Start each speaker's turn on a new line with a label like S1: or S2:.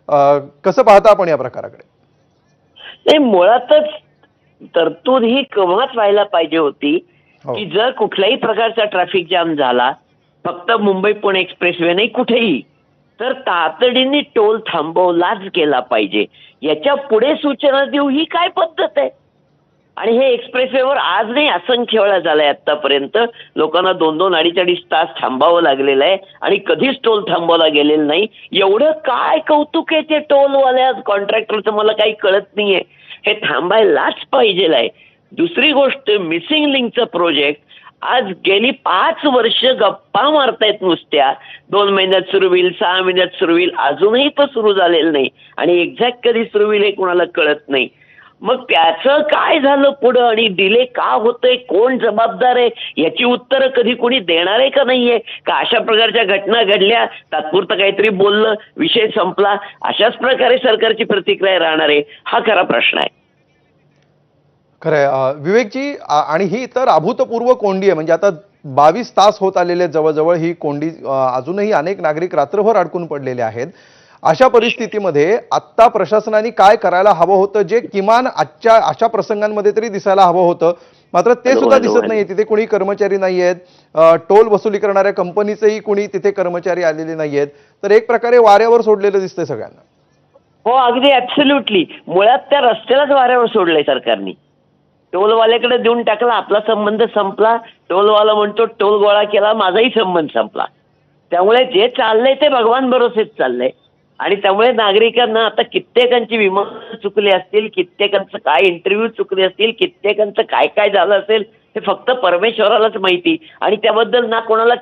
S1: कसं पाहता आपण या प्रकाराकडे?
S2: नाही, मुळातच तरतूद ही केव्हाच व्हायला पाहिजे होती
S1: हो.
S2: की जर कुठल्याही प्रकारचा ट्रॅफिक जाम झाला, फक्त मुंबई पुणे एक्सप्रेसवे नाही कुठेही, तर तातडीने टोल थांबवलाच गेला पाहिजे. याच्या पुढे सूचना देऊ ही काय पद्धत आहे? आणि हे एक्सप्रेसवेवर आज नाही असंख्य वेळा झालंय आतापर्यंत. लोकांना 2-2, 2.5 तास थांबावं लागलेलं आहे आणि कधीच टोल थांबवला गेलेला नाही. एवढं काय कौतुक आहे ते टोलवाल्या कॉन्ट्रॅक्टरचं मला काही कळत नाहीये. हे थांबायलाच पाहिजे आहे. दुसरी गोष्ट, मिसिंग लिंकचं प्रोजेक्ट आज गेली 5 वर्ष गप्पा मारतायत नुसत्या. 2 महिन्यात सुरू होईल, 6 महिन्यात सुरू होईल, अजूनही तो सुरू झालेला नाही आणि एक्झॅक्ट कधी सुरू होईल हे कोणाला कळत नाही. मग त्याचं काय झालं पुढं आणि डिले का होतोय, कोण जबाबदार आहे, याची उत्तरं कधी कोणी देणार आहे का नाहीये? का अशा प्रकारच्या घटना घडल्या, तात्पुरतं काहीतरी बोललं, विषय संपला, अशाच प्रकारे सरकारची प्रतिक्रिया राहणार आहे? हा खरा प्रश्न आहे.
S1: खरंय विवेकजी, आणि ही तर अभूतपूर्व कोंडी आहे. म्हणजे आता 22 तास होत आलेले जवळजवळ ही कोंडी, अजूनही अनेक नागरिक रात्रभर अडकून पडलेले आहेत. अशा परिस्थितीमध्ये आत्ता प्रशासनाने काय करायला हवं होतं, जे किमान आजच्या अशा प्रसंगांमध्ये तरी दिसायला हवं होतं, मात्र ते सुद्धा दिसत नाहीये. तिथे कोणी कर्मचारी नाहीयेत, टोल वसुली करणाऱ्या कंपनीचेही कोणी तिथे कर्मचारी आलेले नाहीयेत. तर एक प्रकारे वाऱ्यावर सोडलेलं दिसतंय सगळ्यांना.
S2: हो, अगदी ॲब्सोल्युटली. मुळात त्या रस्त्यालाच वाऱ्यावर सोडलंय सरकारने. टोलवाल्याकडे देऊन टाकला, आपला संबंध संपला. टोलवाला म्हणतो टोल गोळा केला, माझाही संबंध संपला. त्यामुळे जे चाललंय ते भगवान भरोसेच चाललंय आणि त्यामुळे नागरिकांना आता कित्येकांची विमानं चुकली असतील, कित्येकांचं काय इंटरव्ह्यू चुकले असतील, कित्येकांचं काय काय झालं असेल हे फक्त परमेश्वरालाच माहिती आणि त्याबद्दल ना कोणाला